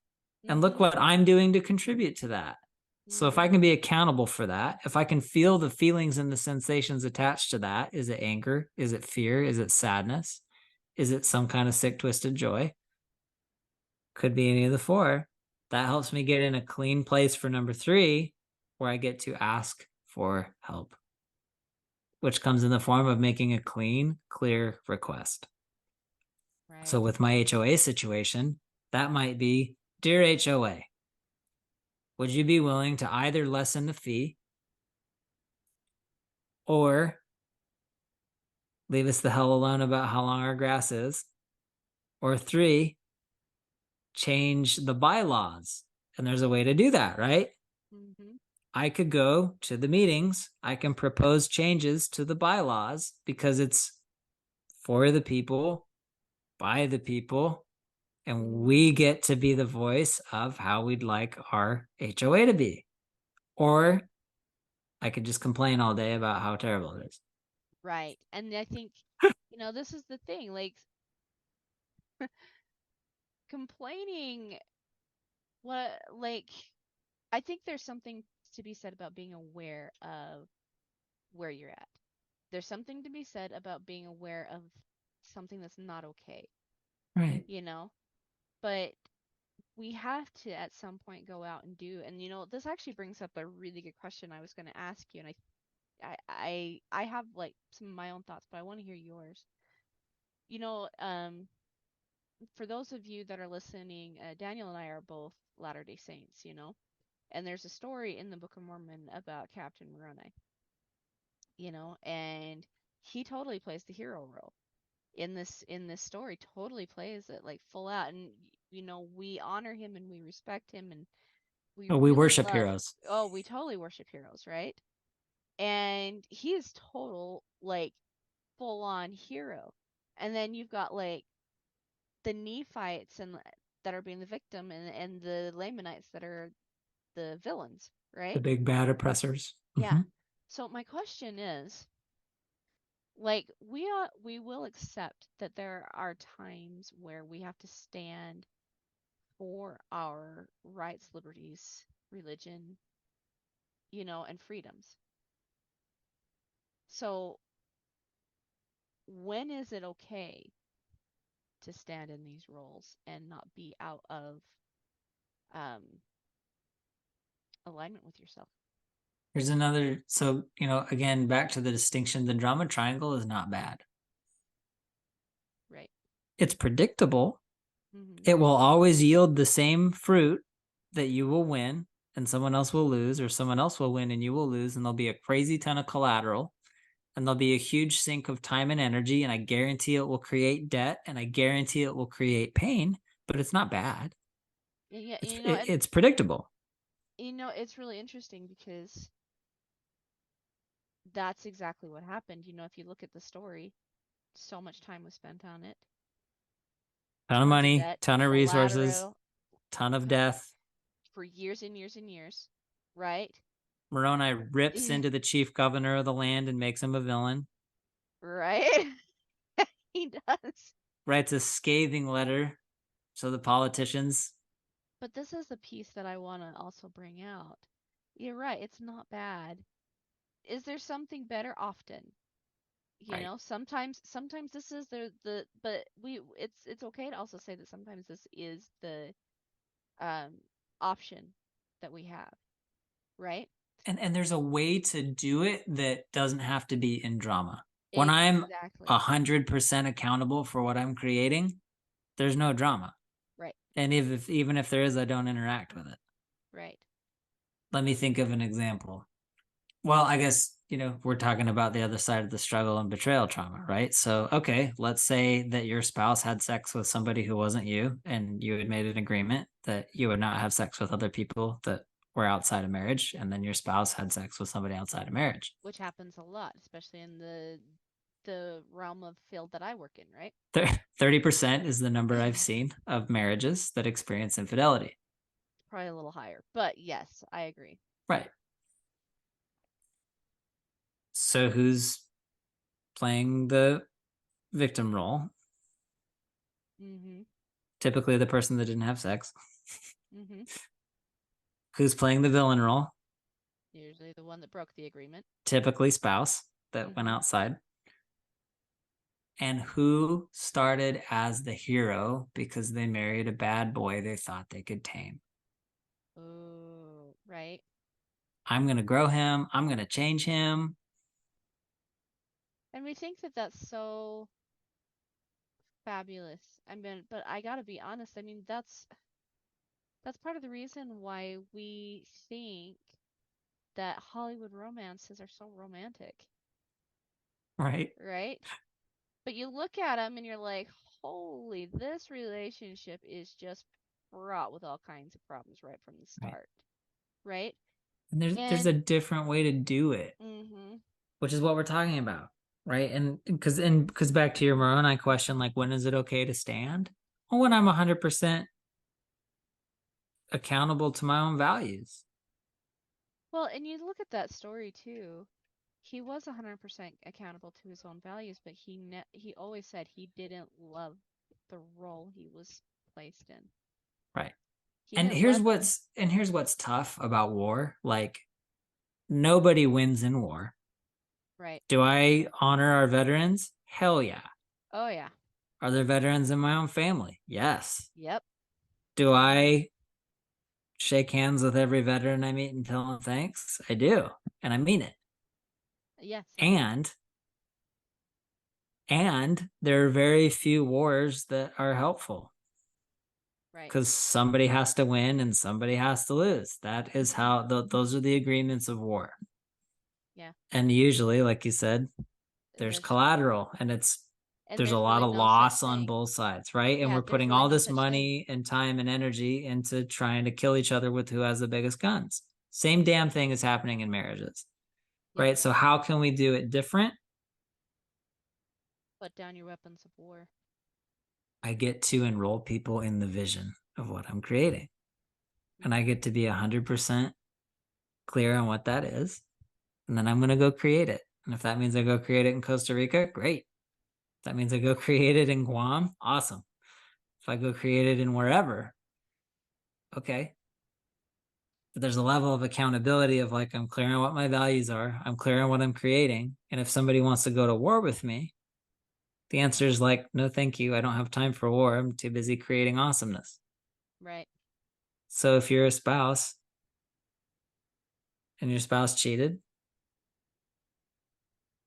S2: And look
S1: Mm-hmm.
S2: what I'm doing to contribute to that. So if
S1: Mm-hmm.
S2: I can be accountable for that, if I can feel the feelings and the sensations attached to that, is it anger? Is it fear? Is it sadness? Is it some kind of sick, twisted joy? Could be any of the four. That helps me get in a clean place for number three, where I get to ask for help, which comes in the form of making a clean, clear request. So
S1: Right.
S2: with my HOA situation, that might be, Dear HOA, would you be willing to either lessen the fee or leave us the hell alone about how long our grass is? Or three, change the bylaws. And there's a way to do that, right?
S1: Mm-hmm.
S2: I could go to the meetings. I can propose changes to the bylaws because it's for the people, by the people, and
S1: Mm-hmm.
S2: we get to be the voice of how we'd like our HOA to be. Or I could just complain all day about how terrible it is.
S1: Right. And I think, this is the thing, like complaining like I think there's something to be said about being aware of where you're at. There's something to be said about being aware of something that's not okay,
S2: Right.
S1: you know? But we have to at some point go out and do, and this actually brings up a really good question I was going to ask you, and I have like some of my own thoughts, but I want to hear yours. You know, for those of you that are listening, Daniel and I are both Latter-day Saints, and there's a story in the Book of Mormon about Captain Moroni, and he totally plays the hero role in this story, totally plays it like full out, and we honor him and we respect him and we
S2: Oh, we
S1: really
S2: worship
S1: love.
S2: heroes.
S1: Oh, we totally worship heroes, right? And he is total like full on hero. And then you've got like the Nephites and that are being the victim, and the Lamanites that are the villains,
S2: The
S1: right?
S2: big bad oppressors.
S1: Yeah.
S2: Mm-hmm.
S1: So my question is, like, we will accept that there are times where we have to stand for our rights, liberties, religion, and freedoms. So when is it okay to stand in these roles and not be out of um, alignment with yourself.
S2: Here's another. So, again, back to the distinction, the drama triangle is not bad.
S1: Right.
S2: It's predictable.
S1: Mm-hmm.
S2: It will always yield the same fruit, that you will win and someone else will lose, or someone else will win and you will lose, and there'll be a crazy ton of collateral, and there'll be a huge sink of time and energy, and I guarantee it will create debt, and I guarantee it will create pain, but it's not bad.
S1: Yeah,
S2: It's it's predictable.
S1: it's really interesting because that's exactly what happened. If you look at the story, so much time was spent on it,
S2: Ton of
S1: tons of
S2: money,
S1: debt,
S2: ton of resources,
S1: collateral,
S2: ton of
S1: co-
S2: death.
S1: for years and years and years, right?
S2: Moroni rips into the chief governor of the land and makes him a villain.
S1: Right? He does.
S2: Writes a scathing letter so the politicians.
S1: But this is the piece that I want to also bring out. You're right, it's not bad. Is there something better? Often.
S2: Right.
S1: Sometimes this is the but it's okay to also say that sometimes this is the um option that we have, right?
S2: And there's a way to do it that doesn't have to be in drama. When I'm
S1: Exactly.
S2: 100% accountable for what I'm creating, there's no drama.
S1: Right.
S2: And even if there is, I don't interact with it.
S1: Right.
S2: Let me think of an example. Well, I guess, we're talking about the other side of the struggle and betrayal trauma, right? So, okay, let's say that your spouse had sex with somebody who wasn't you, and you had made an agreement that you would not have sex with other people that were outside of marriage, and then your spouse had sex with somebody outside of marriage.
S1: Which happens a lot, especially in the realm of field that I work in, right?
S2: 30% is the number I've seen of marriages that experience infidelity.
S1: Probably a little higher, but yes, I agree.
S2: Right. So who's playing the victim role?
S1: Mm-hmm.
S2: Typically the person that didn't have sex.
S1: Mm-hmm.
S2: Who's playing the villain role?
S1: Usually the one that broke the agreement.
S2: Typically spouse that went
S1: Mm-hmm.
S2: outside. And who started as the hero because they married a bad boy they thought they could tame?
S1: Oh, right.
S2: I'm going to grow him. I'm going to change him.
S1: And we think that that's so fabulous. I mean, but I gotta be honest. I mean, that's part of the reason why we think that Hollywood romances are so romantic,
S2: Right.
S1: right? But you look at them and you're like, holy, this relationship is just fraught with all kinds of problems right from the
S2: Right.
S1: start, right?
S2: And there's
S1: And
S2: a different way to do it,
S1: mm-hmm,
S2: which is what we're talking about. Right. And because back to your Moroni question, like, when is it okay to stand? Well, when I'm 100% accountable to my own values.
S1: well, and you look at that story too. He was 100% accountable to his own values, but he always said he didn't love the role he was placed in.
S2: Right.
S1: He
S2: And
S1: didn't
S2: here's
S1: love it.
S2: what's tough about war. Like, nobody wins in war.
S1: Right.
S2: Do I honor our veterans? Hell yeah.
S1: Oh yeah.
S2: Are there veterans in my own family? Yes.
S1: Yep.
S2: Do I shake hands with every veteran I meet and tell them thanks? I do. And I mean it.
S1: Yes, indeed.
S2: And there are very few wars that are helpful,
S1: Right.
S2: because somebody has to win and somebody has to lose. That is
S1: Mhm.
S2: how those are the agreements of war.
S1: Yeah.
S2: And usually, like you said, there's
S1: There's
S2: collateral, and
S1: and
S2: there's a
S1: there's
S2: lot
S1: really
S2: of
S1: no such
S2: loss on
S1: thing.
S2: both sides, right? And
S1: Yeah,
S2: we're
S1: there's
S2: putting
S1: really
S2: all
S1: no
S2: this
S1: such thing.
S2: money and time and energy into trying to kill each other with who has the biggest guns. Same damn thing is happening in marriages,
S1: Yep.
S2: right? So how can we do it different?
S1: Put down your weapons of war.
S2: I get to enroll people in the vision of what I'm creating, and I
S1: Mhm.
S2: get to be 100% clear on what that is, and then I'm going to go create it. And if that means I go create it in Costa Rica, great. If that means I go create it in Guam, awesome. If I go create it in wherever, okay. But there's a level of accountability of, like, I'm clear on what my values are, I'm clear on what I'm creating. And if somebody wants to go to war with me, The answer is like, no, thank you. I don't have time for war. I'm too busy creating awesomeness.
S1: Right.
S2: So if you're a spouse and your spouse cheated,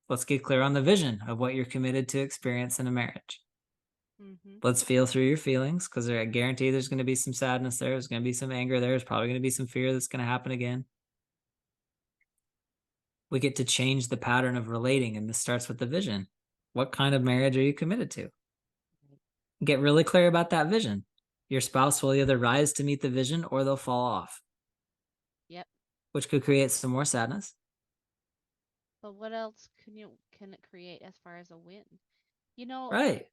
S2: let's get clear on the vision of what you're committed to experience in a marriage.
S1: Mhm.
S2: Let's feel through your feelings because I guarantee there's going to be some sadness there. There's going to be some anger there. There's probably going to be some fear that's going to happen again. We get to change the pattern of relating, and this starts with the vision. What kind of marriage are you committed to? Get really clear about that vision. Your spouse will either rise to meet the vision or they'll fall off,
S1: Yep.
S2: which could create some more sadness.
S1: But what else can it create as far as a win? You know,
S2: Right.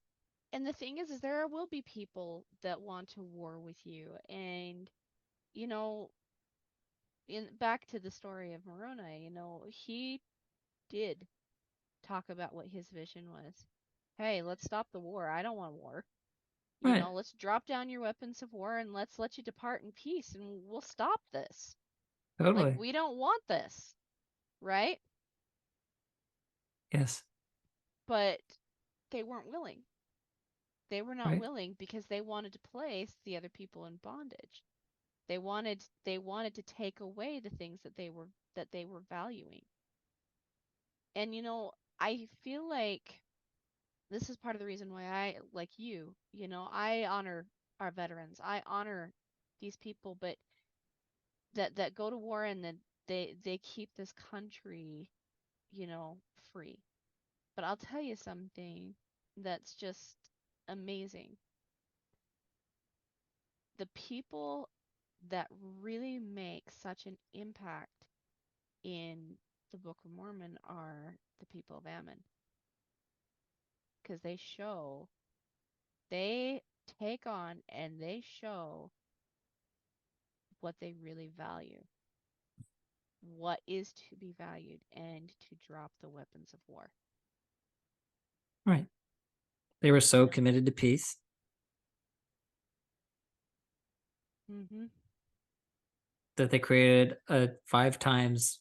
S1: and the thing is there will be people that want to war with you, and you know, in back to the story of Moroni, he did talk about what his vision was. Hey, let's stop the war. I don't want war.
S2: Right.
S1: Let's drop down your weapons of war and let's let you depart in peace and we'll stop this. Like,
S2: Totally.
S1: we don't want this, right?
S2: Yes.
S1: But they weren't willing. They were not
S2: Right.
S1: willing because they wanted to place the other people in bondage. They wanted to take away the things that they were valuing. And I feel like this is part of the reason why I like I honor our veterans. I honor these people, but that go to war and then they keep this country, you know, free. But I'll tell you something that's just amazing. The people that really make such an impact in the Book of Mormon are the people of Ammon because they take on and they show what they really value, what is to be valued, and to drop the weapons of war.
S2: Right. They were
S1: You
S2: so
S1: know?
S2: committed to peace
S1: Mhm.
S2: that they created a 5 times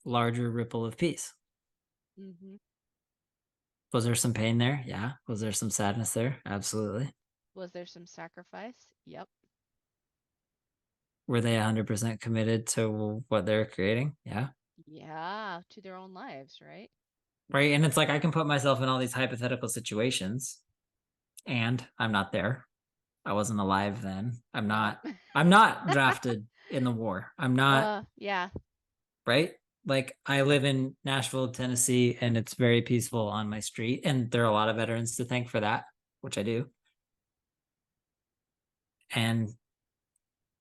S2: larger ripple of peace.
S1: Mhm.
S2: Was there some pain there? Yeah. Was there some sadness there? Absolutely.
S1: Was there some sacrifice? Yep.
S2: Were they 100% committed to what they're creating? Yeah.
S1: Yeah, to their own lives, right?
S2: Right. And it's like I can put myself in all these hypothetical situations and I'm not there. I wasn't alive then. I'm
S1: Yep.
S2: not I'm not drafted in the war. I'm not,
S1: Yeah.
S2: right? Like I live in Nashville, Tennessee, and it's very peaceful on my street. And there are a lot of veterans to thank for that, which I do. And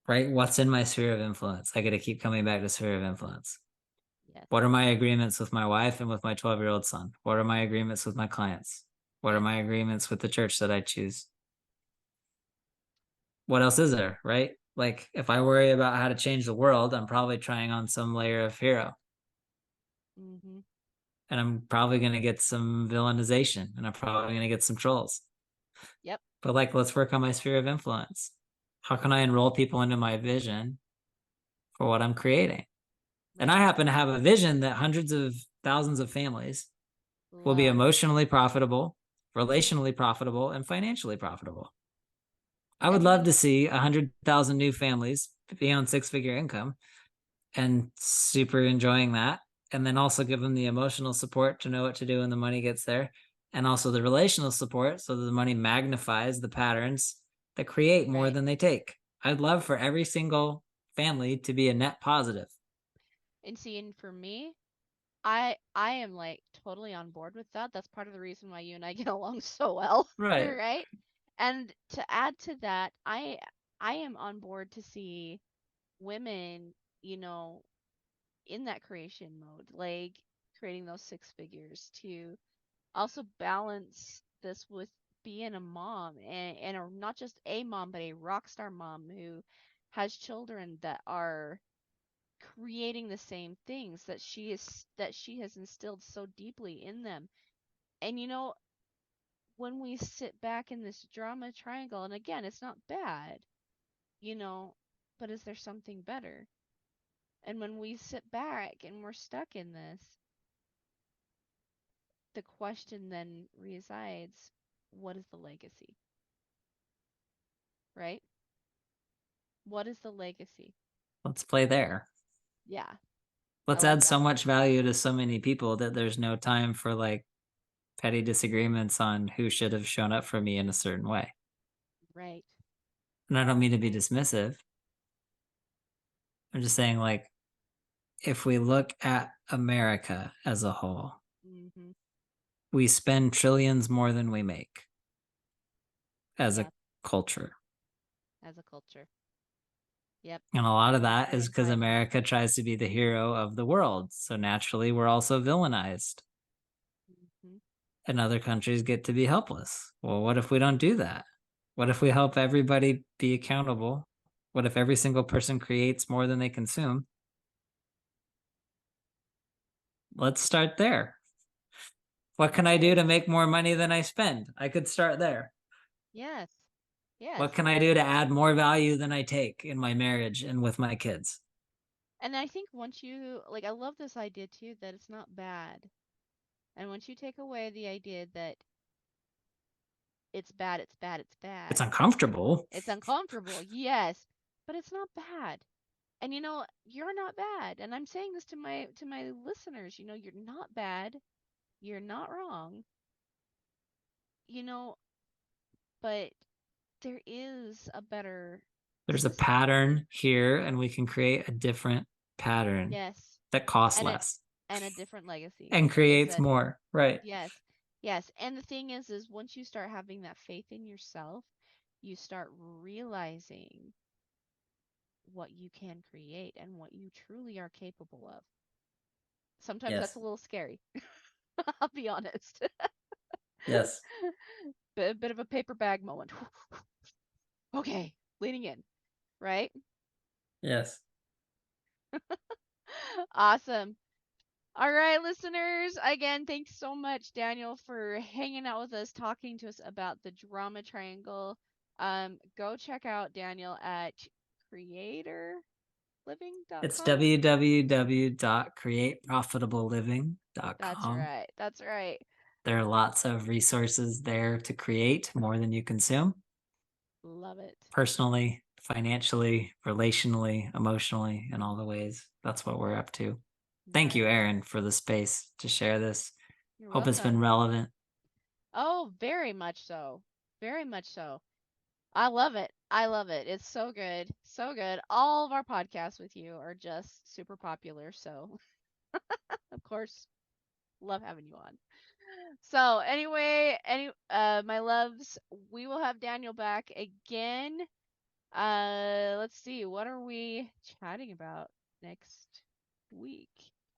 S2: right, what's in my sphere of influence? I got to keep coming back to sphere of influence.
S1: Yes.
S2: What are my agreements with my wife and with my 12-year-old son? What are my agreements with my clients? What are
S1: Yes.
S2: my agreements with the church that I choose? What else is there, right? Like if I worry about how to change the world, I'm probably trying on some layer of hero.
S1: Mhm.
S2: And I'm probably going to get some villainization and I'm probably going to get some trolls.
S1: Yep.
S2: But like, let's work on my sphere of influence. How can I enroll people into my vision for what I'm creating? And
S1: Right.
S2: I happen to have a vision that hundreds of thousands of families will be
S1: Love.
S2: emotionally profitable, relationally profitable, and financially profitable. I would
S1: And
S2: love to see 100,000 new families be on 6-figure income and super enjoying that. And then also give them the emotional support to know what to do when the money gets there. And also the relational support so that the money magnifies the patterns that create more
S1: right.
S2: than they take. I'd love for every single family to be a net positive.
S1: And see, and for me, I am like totally on board with that. That's part of the reason why you and I get along so well,
S2: Right.
S1: right? And to add to that, I am on board to see women, you know, in that creation mode, like creating those six figures to also balance this with being a mom and not just a mom, but a rock star mom who has children that are creating the same things that she has instilled so deeply in them. And when we sit back in this drama triangle, and again, it's not bad, you know, but is there something better? And when we sit back and we're stuck in this, the question then resides, what is the legacy? Right? What is the legacy?
S2: Let's play there.
S1: Yeah, I
S2: Let's
S1: like
S2: add so
S1: that.
S2: much value to so many people that there's no time for like petty disagreements on who should have shown up for me in a certain way.
S1: Right.
S2: And I don't mean to be dismissive. I'm just saying, like, if we look at America as a whole,
S1: Mm-hmm.
S2: we spend trillions more than we make as a
S1: Yeah,
S2: culture.
S1: as a culture. Yep.
S2: And a lot of
S1: Very,
S2: that
S1: very
S2: is because
S1: high amount.
S2: America tries to be the hero of the world. So naturally, we're also villainized,
S1: Mm-hmm.
S2: and other countries get to be helpless. Well, what if we don't do that? What if we help everybody be accountable? What if every single person creates more than they consume? Let's start there. What can I do
S1: Right.
S2: to make more money than I spend? I could start there.
S1: Yes. Yes.
S2: What can I do to add more value than I take in my marriage and with my kids?
S1: And I think once you, like, I love this idea too that it's not bad. And once you take away the idea that it's bad, it's bad, it's
S2: It's
S1: bad,
S2: uncomfortable.
S1: it's uncomfortable, yes, but it's not bad. And you're not bad. And I'm saying this to my listeners, you're not bad. You're not wrong. You know, but there is a better
S2: There's a
S1: system.
S2: pattern here, and we can create a different pattern
S1: Yes.
S2: that costs
S1: And
S2: less
S1: a different legacy.
S2: and
S1: Like I
S2: creates
S1: said,
S2: more. Right.
S1: yes. Yes. And the thing is once you start having that faith in yourself, you start realizing what you can create and what you truly are capable of. Sometimes that's
S2: Yes.
S1: a little scary. I'll be honest.
S2: Yes.
S1: Bit of a paper bag moment. Okay, leaning in, right?
S2: Yes.
S1: Awesome. All right, listeners. Again, thanks so much, Daniel, for hanging out with us, talking to us about the drama triangle. Go check out Daniel at
S2: It's
S1: creatorliving.com. That's
S2: www.createprofitableliving.com.
S1: right. That's right.
S2: There are lots of resources there to create more than you consume,
S1: Love it.
S2: personally, financially, relationally, emotionally, in all the ways. That's what we're up to. Thank you,
S1: Right.
S2: Aaron, for the space to share this.
S1: You're
S2: Hope it's been
S1: welcome.
S2: relevant.
S1: Oh, very much so. Very much so. I love it. I love it. It's so good. So good. All of our podcasts with you are just super popular. So, of course, love having you on. So, anyway, my loves, we will have Daniel back again. Let's see. What are we chatting about next week?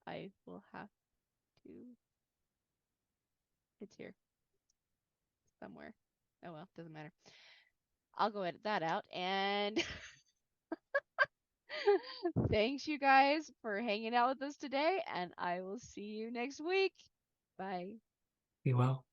S1: I will have to It's here somewhere. Oh well, doesn't matter. I'll go edit that out and thanks, you guys, for hanging out with us today, and I will see you next week. Bye.
S2: Be well.